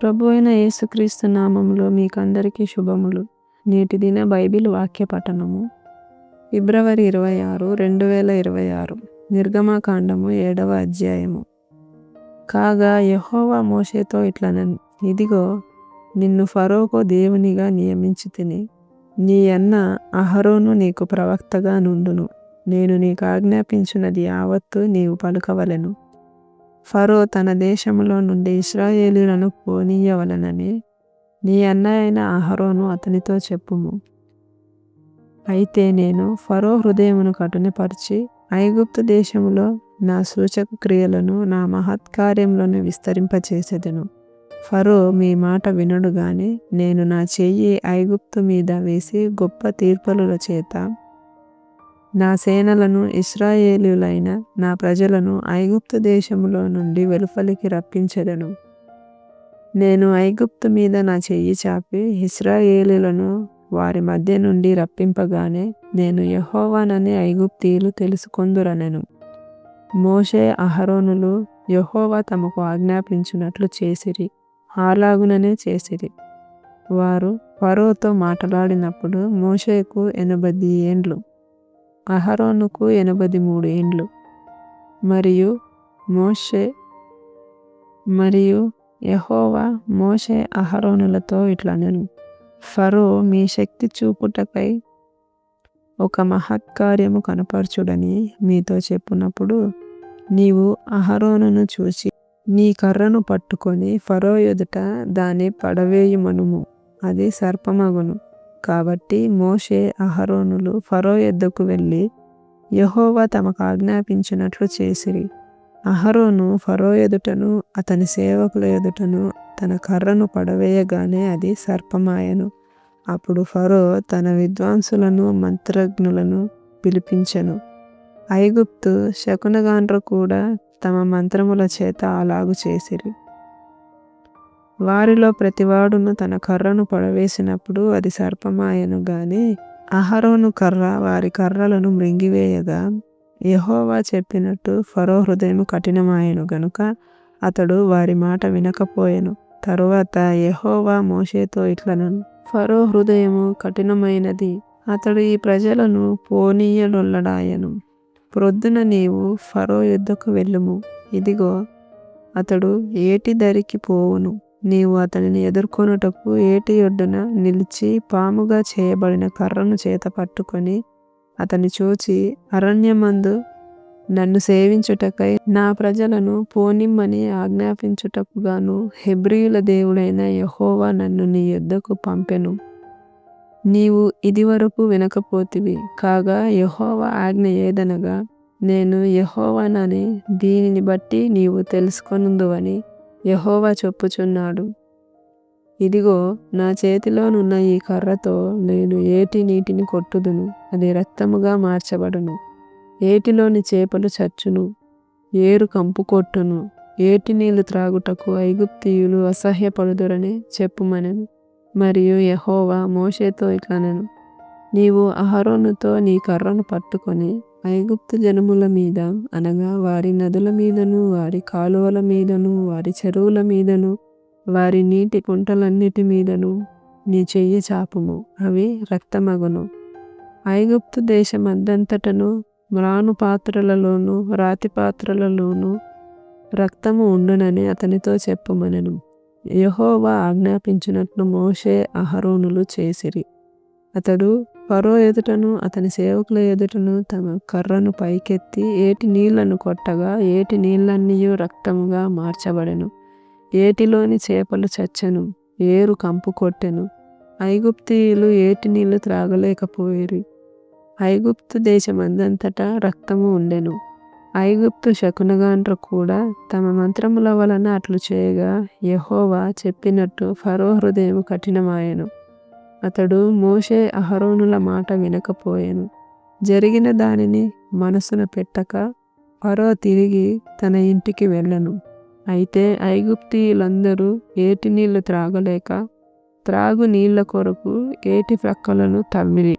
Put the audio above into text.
ప్రభువైన యేసుక్రీస్తు నామములో మీకందరికీ శుభములు. నేటి దిన బైబిల్ వాక్య పఠనము ఫిబ్రవరి 26, 2026 నిర్గమకాండము 7వ అధ్యాయము. కాగా యెహోవా మోషేతో ఇట్లనెను, ఇదిగో నిన్ను ఫరోకు దేవునిగా నియమించితిని. నీ అన్న అహరోను నీకు ప్రవక్తగా నుండును. నేను నీకు ఆజ్ఞాపించున్నది యావత్తు నీవు పలుకవలెను. ఫరో తన దేశములో నుండి ఇశ్రాయేలీయులను పోనీయవలెనని నీ అన్న అయిన అహరోను అతనితో చెప్పుము. అయితే నేను ఫరో హృదయమును కఠినపరిచి ఐగుప్తు దేశములో నా సూచక క్రియలను నా మహత్కార్యములను విస్తరింపచేసెదను. ఫరో మీ మాట వినడు గాని నేను నా చెయ్యి ఐగుప్తు మీద వేసి గొప్ప తీర్పుల చేత నా సేనలను ఇశ్రాయేలీయులైన నా ప్రజలను ఐగుప్తు దేశములో నుండి వెలుపలికి రప్పించెదను. నేను ఐగుప్తు మీద నా చెయ్యి చాపి ఇశ్రాయేలీయులను వారి మధ్య నుండి రప్పింపగానే నేను యెహోవానని ఐగుప్తీయులు తెలుసుకొందురనెను. మోషే అహరోనులు యెహోవా తమకు ఆజ్ఞాపించినట్లు చేసిరి, అలాగుననే చేసిరి. వారు ఫరోతో మాట్లాడినప్పుడు మోషేకు 80 ఏండ్లు, అహరోనుకు 83 ఏండ్లు. మరియు యెహోవా మోషే అహరోనులతో ఇట్లనెను, ఫరో మీ శక్తి చూపుటకై ఒక మహత్కార్యము కనపరచుడని మీతో చెప్పునప్పుడు నీవు అహరోనును చూచి నీ కర్రను పట్టుకొని ఫరో ఎదుట దాన్ని పడవేయుమనుము, అది సర్పమగును. కాబట్టి మోషే అహరోనులు ఫరో యొద్దకు వెళ్ళి యెహోవా తమకు ఆజ్ఞాపించినట్లు చేసిరి. అహరోను ఫరో ఎదుటను అతని సేవకుల ఎదుటను తన కర్రను పడవేయగానే అది సర్పమాయెను. అప్పుడు ఫరో తన విద్వాంసులను మంత్రజ్ఞులను పిలిపించెను. ఐగుప్తు శకునగాండ్రు కూడా తమ మంత్రముల చేత అలాగు చేసిరి. వారిలో ప్రతివాడును తన కర్రను పడవేసినప్పుడు అది సర్పమాయెను గాని అహరోను కర్ర వారి కర్రలను మృంగివేయగా యెహోవా చెప్పినట్టు ఫరో హృదయము కఠినమాయెను గనుక అతడు వారి మాట వినకపోయెను. తరువాత యెహోవా మోషేతో ఇట్లనెను, ఫరో హృదయము కఠినమైనది, అతడు ఈ ప్రజలను పోనీయలొల్లడాయెను. ప్రొద్దున నీవు ఫరో యొద్దకు వెళ్ళుము. ఇదిగో అతడు ఏటి దరికి పోవును. నీవు అతనిని ఎదుర్కొనుటకు ఏటి ఒడ్డున నిలిచి పాముగా చేయబడిన కర్రను చేత పట్టుకొని అతని చూచి అరణ్యమందు నన్ను సేవించుటకై నా ప్రజలను పోనిమ్మని ఆజ్ఞాపించుటకు గాను హెబ్రీయుల దేవుడైన యెహోవా నన్ను నీ యొద్దకు పంపెను. నీవు ఇదివరకు వినకపోతివి. కాగా యెహోవా ఆజ్ఞ ఏదనగా నేను యెహోవానని దీనిని బట్టి నీవు తెలుసుకొనుదువని యెహోవా చెప్పుచున్నాడు. ఇదిగో నా చేతిలోనున్న ఈ కర్రతో నేను ఏటి నీటిని కొట్టుదును, అది రక్తముగా మార్చబడును. ఏటిలోని చేపలు చచ్చును, ఏరు కంపు కొట్టును. ఏటి నీళ్లు త్రాగుటకు ఐగుప్తీయులు అసహ్యపడుదురని చెప్పుమనెను. మరియు యెహోవా మోషేతో ఇట్లనెను, నీవు అహరోనుతో నీ కర్రను పట్టుకొని ఐగుప్తు జనముల మీద అనగా వారి నదుల మీదను వారి కాలువల మీదను వారి చెరువుల మీదను వారి నీటి కుంటలన్నిటి మీదను నీ చెయ్యి చాపుము, అవి రక్తమగును. ఐగుప్తు దేశమందంతటను మ్రాను పాత్రలలోను రాతి పాత్రలలోను రక్తము ఉండునని అతనితో చెప్పుమనెను. యెహోవా ఆజ్ఞాపించినట్లు మోషే అహరోనులు చేసిరి. అతడు ఫరో ఎదుటను అతని సేవకుల ఎదుటను తమ కర్రను పైకెత్తి ఏటి నీళ్లను కొట్టగా ఏటి నీళ్లన్నీయు రక్తముగా మార్చబడెను. ఏటిలోని చేపలు చచ్చెను, ఏరు కంపు కొట్టెను. ఐగుప్తీయులు ఏటి నీళ్లు త్రాగలేకపోయిరి. ఐగుప్తు దేశమందంతటా రక్తము ఉండెను. ఐగుప్తు శకునగాండ్రు కూడా తమ మంత్రముల వలన అట్లు చేయగా యెహోవా చెప్పినట్టు ఫరో హృదయము కఠినమాయెను. అతడు మోషే అహరోనుల మాట వినకపోయెను. జరిగిన దానిని మనసున పెట్టక ఫరో తిరిగి తన ఇంటికి వెళ్ళెను. అయితే ఐగుప్తీయులందరూ ఏటి నీళ్లు త్రాగలేక త్రాగు నీళ్ల కొరకు ఏటి ప్రక్కలను తవ్విరి.